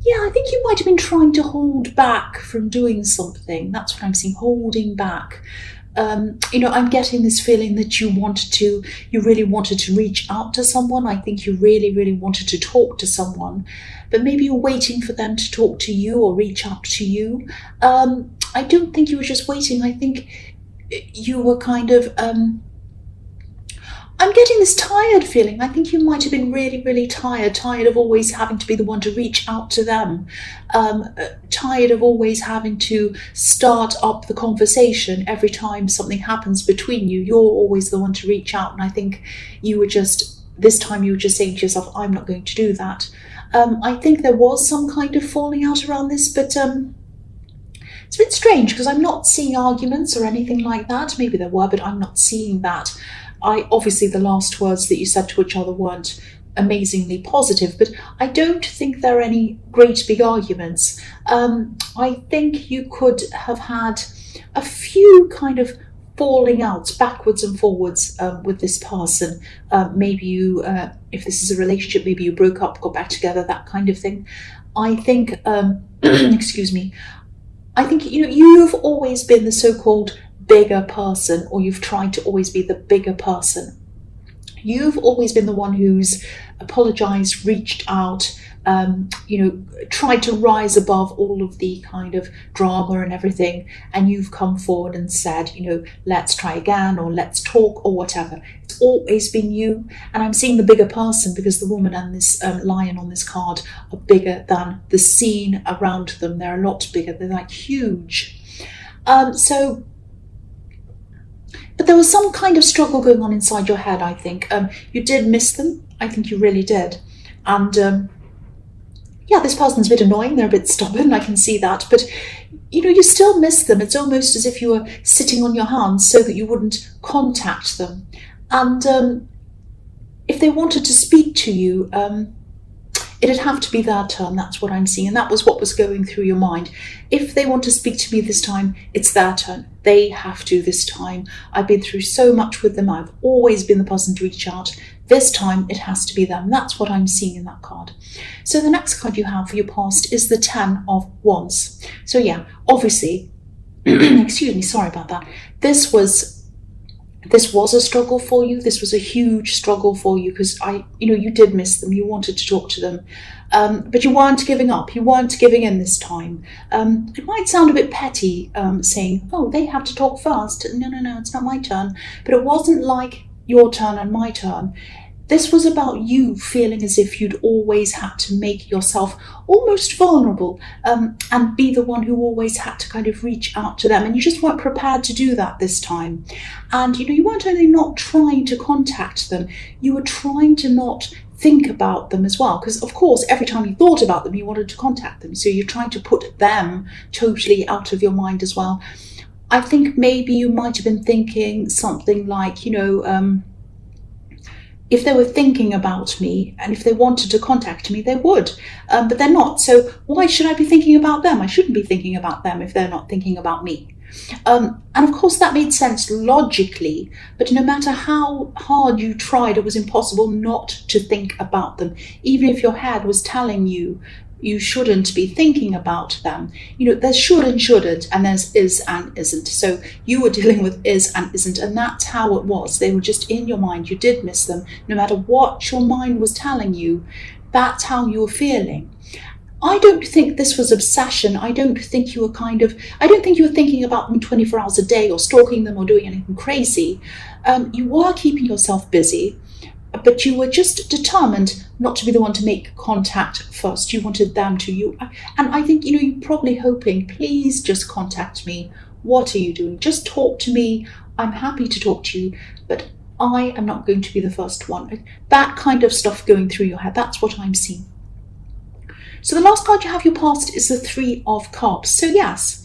Yeah, I think you might have been trying to hold back from doing something. That's what I'm seeing, holding back. I'm getting this feeling that you really wanted to reach out to someone. I think you really, really wanted to talk to someone, but maybe you're waiting for them to talk to you or reach out to you. I don't think you were just waiting. I think you were kind of, I'm getting this tired feeling. I think you might have been really, really tired of always having to be the one to reach out to them, tired of always having to start up the conversation every time something happens between you. You're always the one to reach out. And I think this time you were just saying to yourself, I'm not going to do that. I think there was some kind of falling out around this, but it's a bit strange because I'm not seeing arguments or anything like that. Maybe there were, but I'm not seeing that. Obviously the last words that you said to each other weren't amazingly positive, but I don't think there are any great big arguments. I think you could have had a few kind of falling out backwards and forwards with this person. Maybe you, if this is a relationship, maybe you broke up, got back together, that kind of thing. I think, excuse me, I think, you've always been the so-called bigger person, or you've tried to always be the bigger person. You've always been the one who's apologized, reached out, tried to rise above all of the kind of drama and everything. And you've come forward and said, let's try again, or let's talk, or whatever. It's always been you. And I'm seeing the bigger person because the woman and this lion on this card are bigger than the scene around them. They're a lot bigger. They're like huge. But there was some kind of struggle going on inside your head, I think. You did miss them. I think you really did. And this person's a bit annoying. They're a bit stubborn. I can see that. But, you still miss them. It's almost as if you were sitting on your hands so that you wouldn't contact them. And if they wanted to speak to you, it'd have to be their turn. That's what I'm seeing. And that was what was going through your mind. If they want to speak to me this time, it's their turn. They have to this time. I've been through so much with them. I've always been the person to reach out. This time it has to be them. That's what I'm seeing in that card. So the next card you have for your past is the 10 of Wands. So yeah, obviously, excuse me, sorry about that. This was a struggle for you. This was a huge struggle for you because you did miss them. You wanted to talk to them, but you weren't giving up. You weren't giving in this time. It might sound a bit petty saying, oh, they have to talk first. No, it's not my turn. But it wasn't like your turn and my turn. This was about you feeling as if you'd always had to make yourself almost vulnerable and be the one who always had to kind of reach out to them. And you just weren't prepared to do that this time. And, you weren't only not trying to contact them, you were trying to not think about them as well. Because, of course, every time you thought about them, you wanted to contact them. So you're trying to put them totally out of your mind as well. I think maybe you might have been thinking something like, if they were thinking about me and if they wanted to contact me, they would, but they're not. So why should I be thinking about them? I shouldn't be thinking about them if they're not thinking about me. And of course that made sense logically, but no matter how hard you tried, it was impossible not to think about them. Even if your head was telling you you shouldn't be thinking about them. There's should and shouldn't, and there's is and isn't. So you were dealing with is and isn't, and that's how it was. They were just in your mind. You did miss them. No matter what your mind was telling you, that's how you were feeling. I don't think this was obsession. I don't think you were thinking about them 24 hours a day or stalking them or doing anything crazy. You were keeping yourself busy, but you were just determined not to be the one to make contact first. You wanted them to. And I think, you're probably hoping, please just contact me. What are you doing? Just talk to me. I'm happy to talk to you, but I am not going to be the first one. That kind of stuff going through your head. That's what I'm seeing. So the last card you have your past is the 3 of Cups. So yes,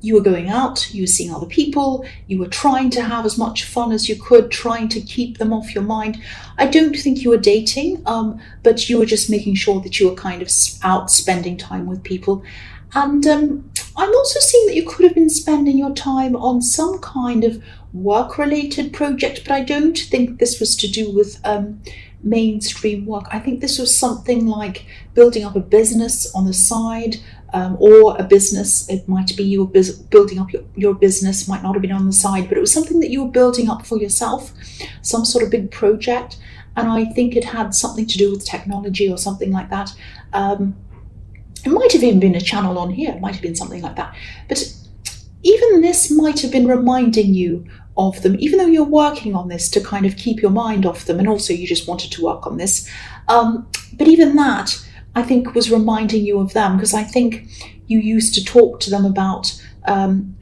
you were going out, you were seeing other people, you were trying to have as much fun as you could, trying to keep them off your mind. I don't think you were dating, but you were just making sure that you were kind of out spending time with people. And I'm also seeing that you could have been spending your time on some kind of work-related project, but I don't think this was to do with mainstream work. I think this was something like building up a business on the side, or a business. It might be you were building up your business, might not have been on the side, but it was something that you were building up for yourself, some sort of big project. And I think it had something to do with technology or something like that. It might have even been a channel on here, it might have been something like that. But even this might have been reminding you of them, even though you're working on this to kind of keep your mind off them, and also you just wanted to work on this. But even that, I think, was reminding you of them, because I think you used to talk to them about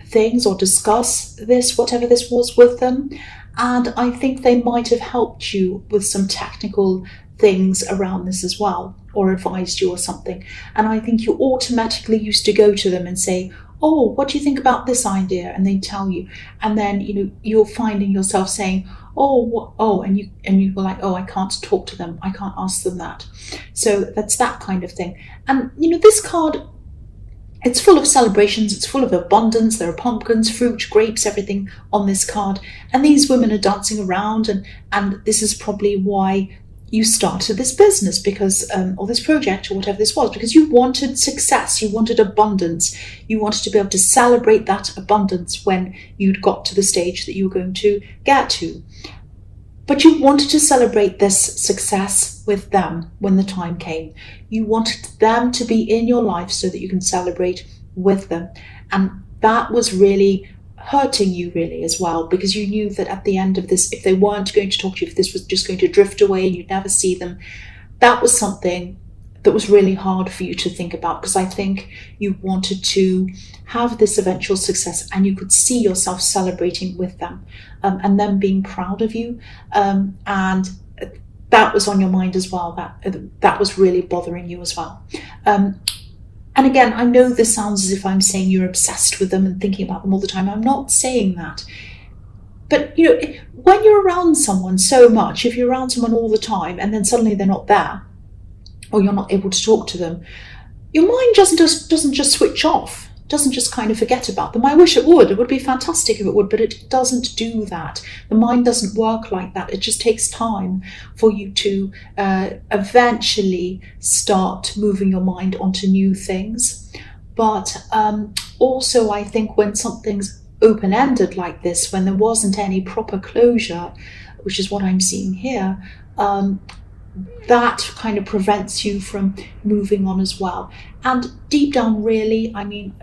things or discuss this, whatever this was, with them. And I think they might have helped you with some technical things around this as well, or advised you or something. And I think you automatically used to go to them and say, oh, what do you think about this idea? And they tell you. And then, you're finding yourself saying, and you were like, oh, I can't talk to them, I can't ask them that. So that's that kind of thing. And this card, it's full of celebrations, it's full of abundance. There are pumpkins, fruit, grapes, everything on this card. And these women are dancing around, and this is probably why you started this business, because or this project, or whatever this was, because you wanted success, you wanted abundance, you wanted to be able to celebrate that abundance when you'd got to the stage that you were going to get to. But you wanted to celebrate this success with them when the time came. You wanted them to be in your life so that you can celebrate with them. And that was really hurting you, really, as well, because you knew that at the end of this, if they weren't going to talk to you, if this was just going to drift away and you'd never see them, that was something that was really hard for you to think about, because I think you wanted to have this eventual success and you could see yourself celebrating with them, and them being proud of you, and that was on your mind as well. That was really bothering you as well. And again, I know this sounds as if I'm saying you're obsessed with them and thinking about them all the time. I'm not saying that. But, when you're around someone so much, if you're around someone all the time and then suddenly they're not there, or you're not able to talk to them, your mind doesn't just switch off, doesn't just kind of forget about them. I wish it would. It would be fantastic if it would, but it doesn't do that. The mind doesn't work like that. It just takes time for you to eventually start moving your mind onto new things. But also, I think when something's open-ended like this, when there wasn't any proper closure, which is what I'm seeing here, that kind of prevents you from moving on as well. And deep down, really,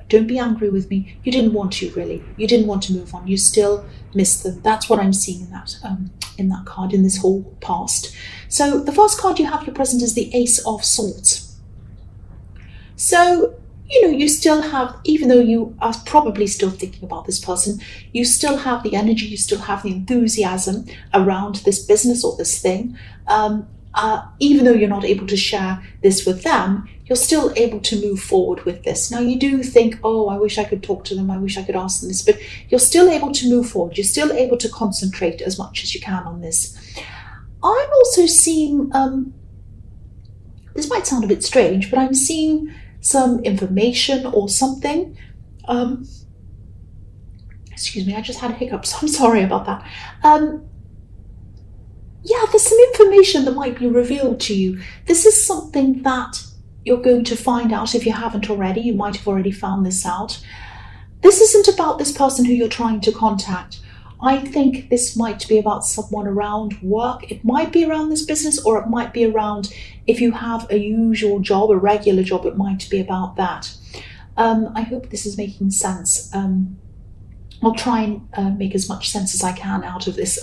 don't be angry with me, you didn't want to, really. You didn't want to move on. You still miss them. That's what I'm seeing in that card, in this whole past. So the first card you have your present is the Ace of Swords. So, you still have, even though you are probably still thinking about this person, you still have the energy, you still have the enthusiasm around this business or this thing. Even though you're not able to share this with them, you're still able to move forward with this. Now, you do think, oh, I wish I could talk to them, I wish I could ask them this, but you're still able to move forward. You're still able to concentrate as much as you can on this. I'm also seeing, this might sound a bit strange, but I'm seeing some information or something. Excuse me, I just had a hiccup, so I'm sorry about that. Yeah, there's some information that might be revealed to you. This is something that you're going to find out if you haven't already. You might have already found this out. This isn't about this person who you're trying to contact. I think this might be about someone around work. It might be around this business, or it might be around, if you have a usual job, a regular job, it might be about that. I hope this is making sense. I'll try and make as much sense as I can out of this.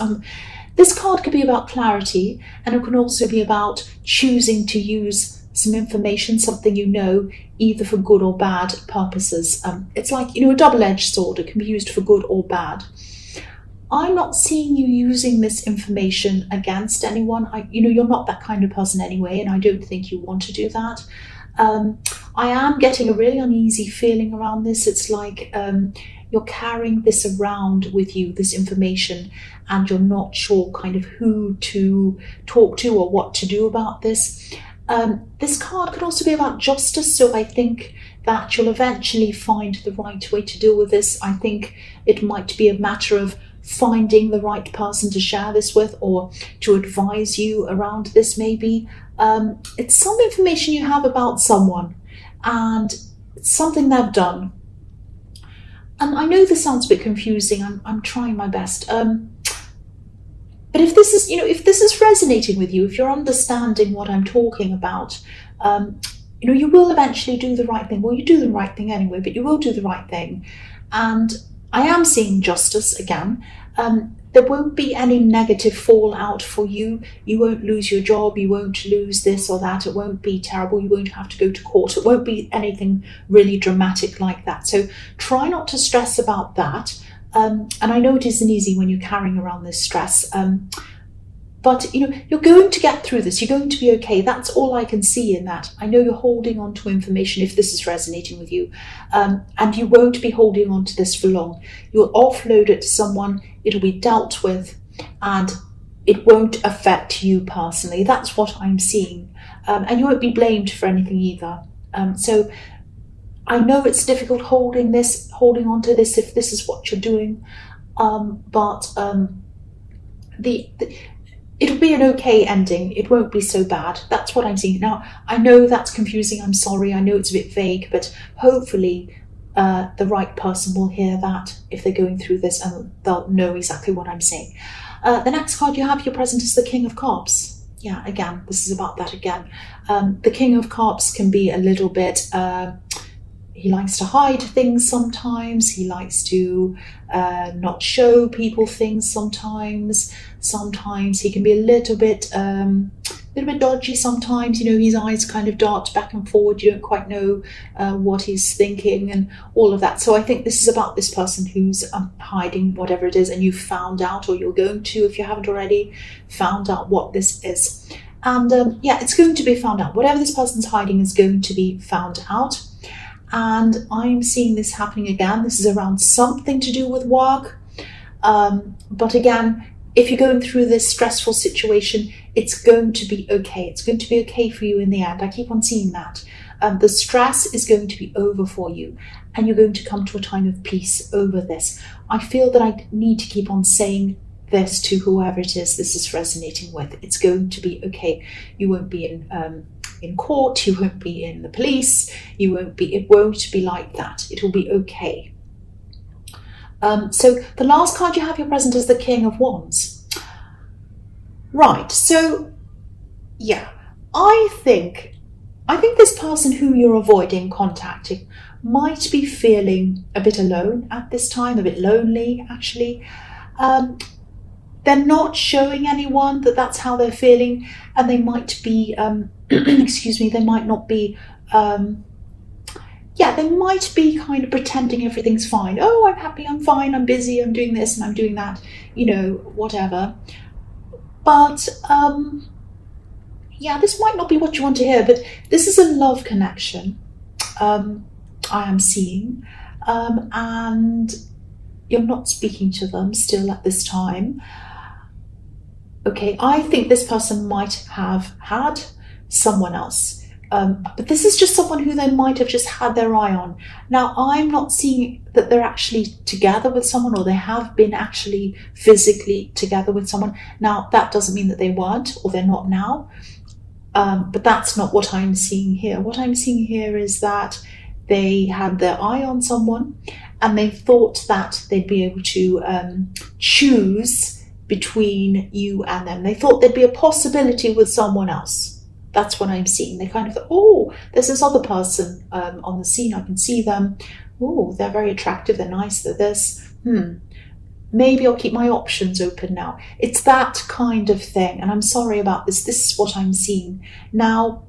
This card could be about clarity, and it can also be about choosing to use some information, something either for good or bad purposes. It's like, a double-edged sword. It can be used for good or bad. I'm not seeing you using this information against anyone. You're not that kind of person anyway, and I don't think you want to do that. I am getting a really uneasy feeling around this. It's like you're carrying this around with you, this information, and you're not sure kind of who to talk to or what to do about this. This card could also be about justice, so I think that you'll eventually find the right way to deal with this. I think it might be a matter of finding the right person to share this with, or to advise you around this maybe. It's some information you have about someone, and it's something they've done. And I know this sounds a bit confusing, I'm trying my best. But if this is, if this is resonating with you, if you're understanding what I'm talking about, you will eventually do the right thing. Well, you do the right thing anyway, but you will do the right thing. And I am seeing justice again. There won't be any negative fallout for you. You won't lose your job. You won't lose this or that. It won't be terrible. You won't have to go to court. It won't be anything really dramatic like that. So try not to stress about that. And I know it isn't easy when you're carrying around this stress. But you're going to get through this. You're going to be okay. That's all I can see in that. I know you're holding on to information if this is resonating with you. And you won't be holding on to this for long. You'll offload it to someone. It'll be dealt with. And it won't affect you personally. That's what I'm seeing. And you won't be blamed for anything either. So I know it's difficult holding on to this if this is what you're doing. But it'll be an okay ending. It won't be so bad. That's what I'm seeing. Now, I know that's confusing. I'm sorry. I know it's a bit vague, but hopefully the right person will hear that if they're going through this, and they'll know exactly what I'm saying. The next card you have, your present, is the King of Cups. Yeah, again, this is about that again. The King of Cups can be a little bit... he likes to hide things sometimes. He likes to not show people things sometimes. Sometimes he can be a little bit dodgy sometimes. His eyes kind of dart back and forward. You don't quite know what he's thinking and all of that. So I think this is about this person who's hiding whatever it is, and you've found out, or you're going to, if you haven't already, found out what this is. And it's going to be found out. Whatever this person's hiding is going to be found out. And I'm seeing this happening again. This is around something to do with work. But again, if you're going through this stressful situation, it's going to be okay. It's going to be okay for you in the end. I keep on seeing that. The stress is going to be over for you, and you're going to come to a time of peace over this. I feel that I need to keep on saying this to whoever it is this is resonating with. It's going to be okay. You won't be in court, you won't be in the police, it won't be like that. It will be okay. So the last card you have, your present, is the King of Wands. Right, so yeah, I think this person who you're avoiding contacting might be feeling a bit alone at this time, a bit lonely actually. They're not showing anyone that that's how they're feeling, and they might be excuse me, they might not be they might be kind of pretending everything's fine. Oh, I'm happy, I'm fine, I'm busy, I'm doing this and I'm doing that, whatever. But this might not be what you want to hear, but this is a love connection I am seeing, and you're not speaking to them still at this time. Okay, I think this person might have had someone else, but this is just someone who they might have just had their eye on. Now, I'm not seeing that they're actually together with someone, or they have been actually physically together with someone. Now, that doesn't mean that they weren't, or they're not now, but that's not what I'm seeing here. What I'm seeing here is that they had their eye on someone, and they thought that they'd be able to choose between you and them. They thought there'd be a possibility with someone else. That's what I'm seeing. They kind of thought, oh, there's this other person on the scene. I can see them. Oh, they're very attractive. They're nice. They're this. Maybe I'll keep my options open now. It's that kind of thing. And I'm sorry about this. This is what I'm seeing. Now,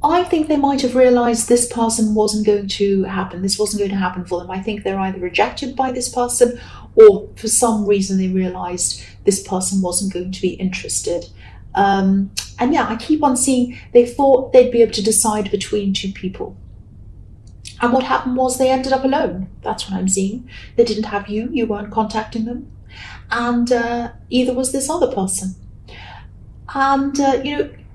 I think they might have realized this person wasn't going to happen. This wasn't going to happen for them. I think they're either rejected by this person, or for some reason they realized this person wasn't going to be interested. I keep on seeing they thought they'd be able to decide between two people. And what happened was they ended up alone. That's what I'm seeing. They didn't have you. You weren't contacting them. And either was this other person. And,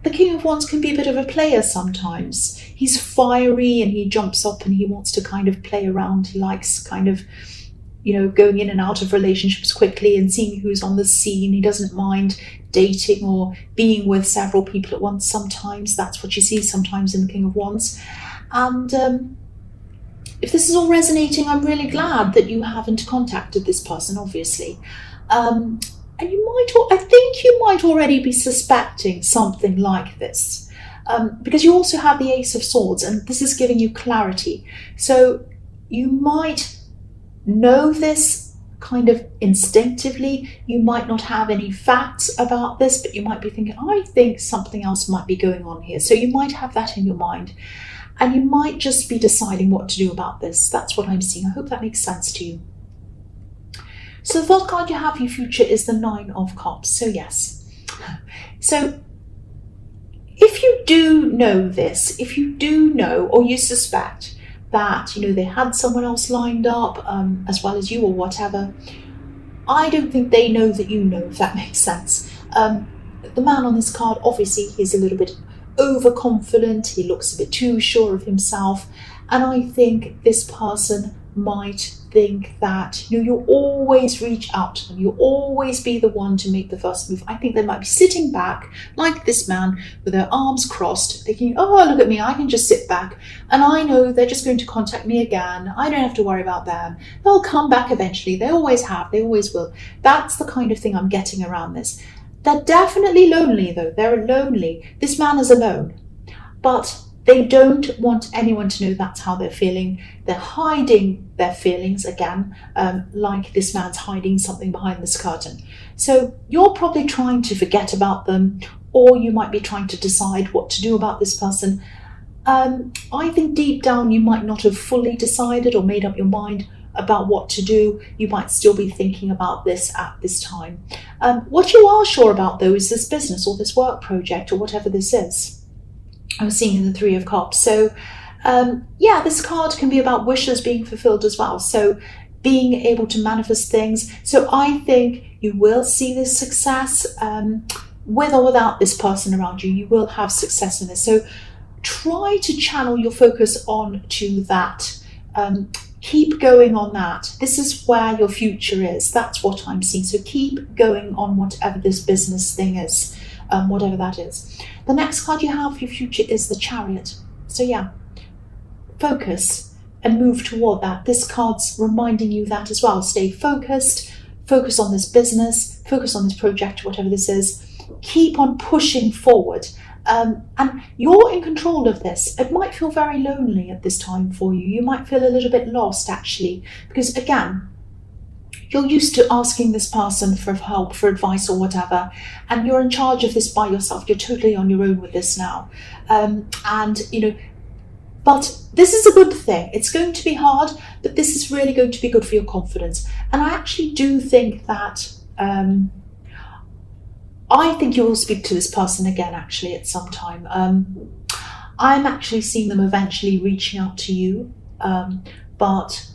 the King of Wands can be a bit of a player sometimes. He's fiery and he jumps up and he wants to kind of play around. He likes kind of, going in and out of relationships quickly and seeing who's on the scene. He doesn't mind dating or being with several people at once sometimes. That's what you see sometimes in the King of Wands. And if this is all resonating, I'm really glad that you haven't contacted this person, obviously. And I think you might already be suspecting something like this, because you also have the Ace of Swords, and this is giving you clarity. So you might know this kind of instinctively. You might not have any facts about this, but you might be thinking, I think something else might be going on here. So you might have that in your mind, and you might just be deciding what to do about this. That's what I'm seeing. I hope that makes sense to you. So the first card you have for your future is the Nine of Cups. So yes. So if you do know this, if you do know or you suspect that, they had someone else lined up as well as you or whatever, I don't think they know that you know, if that makes sense. The man on this card, obviously, he's a little bit overconfident. He looks a bit too sure of himself. And I think this person might think that, you always reach out to them. You'll always be the one to make the first move. I think they might be sitting back like this man with their arms crossed, thinking, oh, look at me, I can just sit back. And I know they're just going to contact me again. I don't have to worry about them. They'll come back eventually. They always have. They always will. That's the kind of thing I'm getting around this. They're definitely lonely, though. They're lonely. This man is alone. But they don't want anyone to know that's how they're feeling. They're hiding their feelings again, like this man's hiding something behind this curtain. So you're probably trying to forget about them, or you might be trying to decide what to do about this person. I think deep down you might not have fully decided or made up your mind about what to do. You might still be thinking about this at this time. What you are sure about, though, is this business or this work project or whatever this is. I'm seeing the Three of Cups. So this card can be about wishes being fulfilled as well. So being able to manifest things. So I think you will see this success with or without this person around you. You will have success in this. So try to channel your focus on to that. Keep going on that. This is where your future is. That's what I'm seeing. So keep going on whatever this business thing is. Whatever that is. The next card you have for your future is the Chariot. So yeah, focus and move toward that. This card's reminding you that as well. Stay focused, focus on this business, focus on this project, whatever this is. Keep on pushing forward. And you're in control of this. It might feel very lonely at this time for you. You might feel a little bit lost, actually, because again, you're used to asking this person for help, for advice or whatever, and you're in charge of this by yourself. You're totally on your own with this now. But this is a good thing. It's going to be hard, but this is really going to be good for your confidence. And I actually do think that, I think you will speak to this person again, actually, at some time. I'm actually seeing them eventually reaching out to you, but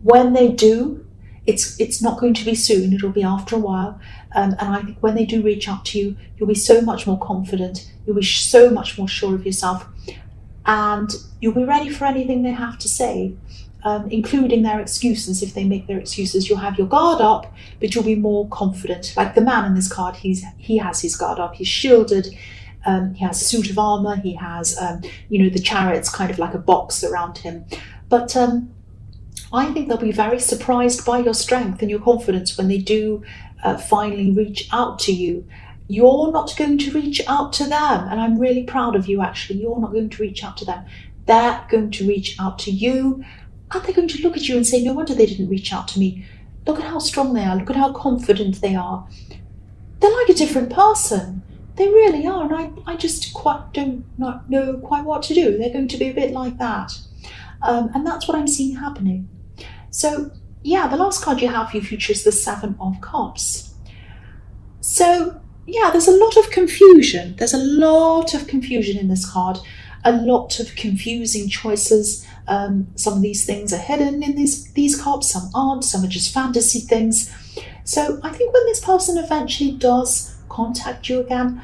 when they do, it's not going to be soon. It'll be after a while. And I think when they do reach out to you, you'll be so much more confident. You'll be so much more sure of yourself. And you'll be ready for anything they have to say, including their excuses. If they make their excuses, you'll have your guard up, but you'll be more confident. Like the man in this card, he has his guard up. He's shielded. He has a suit of armor. He has, the Chariot's kind of like a box around him. But I think they'll be very surprised by your strength and your confidence when they do finally reach out to you. You're not going to reach out to them, and I'm really proud of you, actually. You're not going to reach out to them. They're going to reach out to you, and they're going to look at you and say, no wonder they didn't reach out to me. Look at how strong they are. Look at how confident they are. They're like a different person. They really are, and I just don't know quite what to do. They're going to be a bit like that. And that's what I'm seeing happening. So, yeah, the last card you have for your future is the Seven of Cups. So, yeah, there's a lot of confusion. There's a lot of confusion in this card. A lot of confusing choices. Some of these things are hidden in these cups. Some aren't. Some are just fantasy things. So I think when this person eventually does contact you again,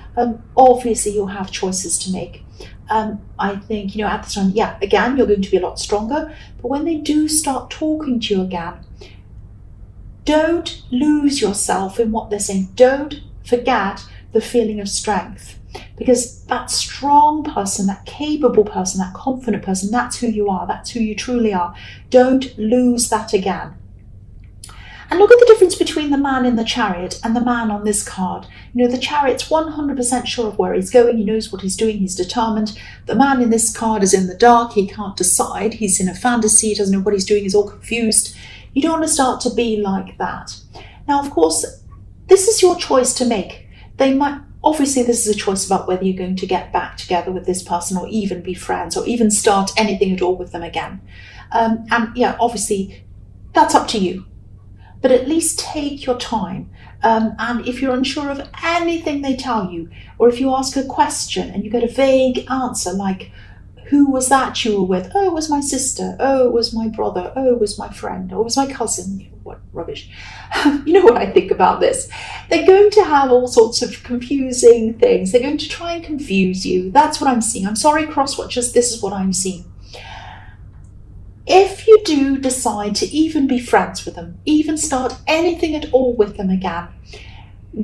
obviously you'll have choices to make. I think, at the time, yeah, again, you're going to be a lot stronger. But when they do start talking to you again, don't lose yourself in what they're saying. Don't forget the feeling of strength, because that strong person, that capable person, that confident person, that's who you are. That's who you truly are. Don't lose that again. And look at the difference between the man in the chariot and the man on this card. The chariot's 100% sure of where he's going. He knows what he's doing. He's determined. The man in this card is in the dark. He can't decide. He's in a fantasy. He doesn't know what he's doing. He's all confused. You don't want to start to be like that. Now, of course, this is your choice to make. Obviously, this is a choice about whether you're going to get back together with this person or even be friends or even start anything at all with them again. And yeah, obviously, that's up to you. But at least take your time. And if you're unsure of anything they tell you, or if you ask a question and you get a vague answer like, who was that you were with? Oh, it was my sister. Oh, it was my brother. Oh, it was my friend. Oh, it was my cousin. What rubbish. You know what I think about this? They're going to have all sorts of confusing things. They're going to try and confuse you. That's what I'm seeing. I'm sorry, cross-watchers, this is what I'm seeing. If you do decide to even be friends with them, even start anything at all with them again,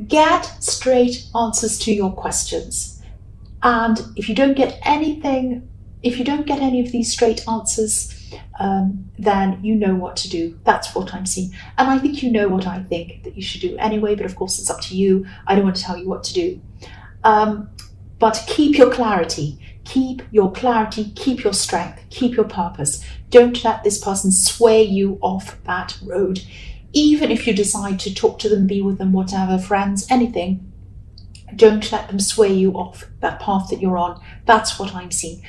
get straight answers to your questions. And if you don't get any of these straight answers, then you know what to do. That's what I'm seeing. And I think you know what I think that you should do anyway, but of course it's up to you. I don't want to tell you what to do. But keep your clarity. Keep your clarity, keep your strength, keep your purpose. Don't let this person sway you off that road. Even if you decide to talk to them, be with them, whatever, friends, anything, don't let them sway you off that path that you're on. That's what I'm seeing.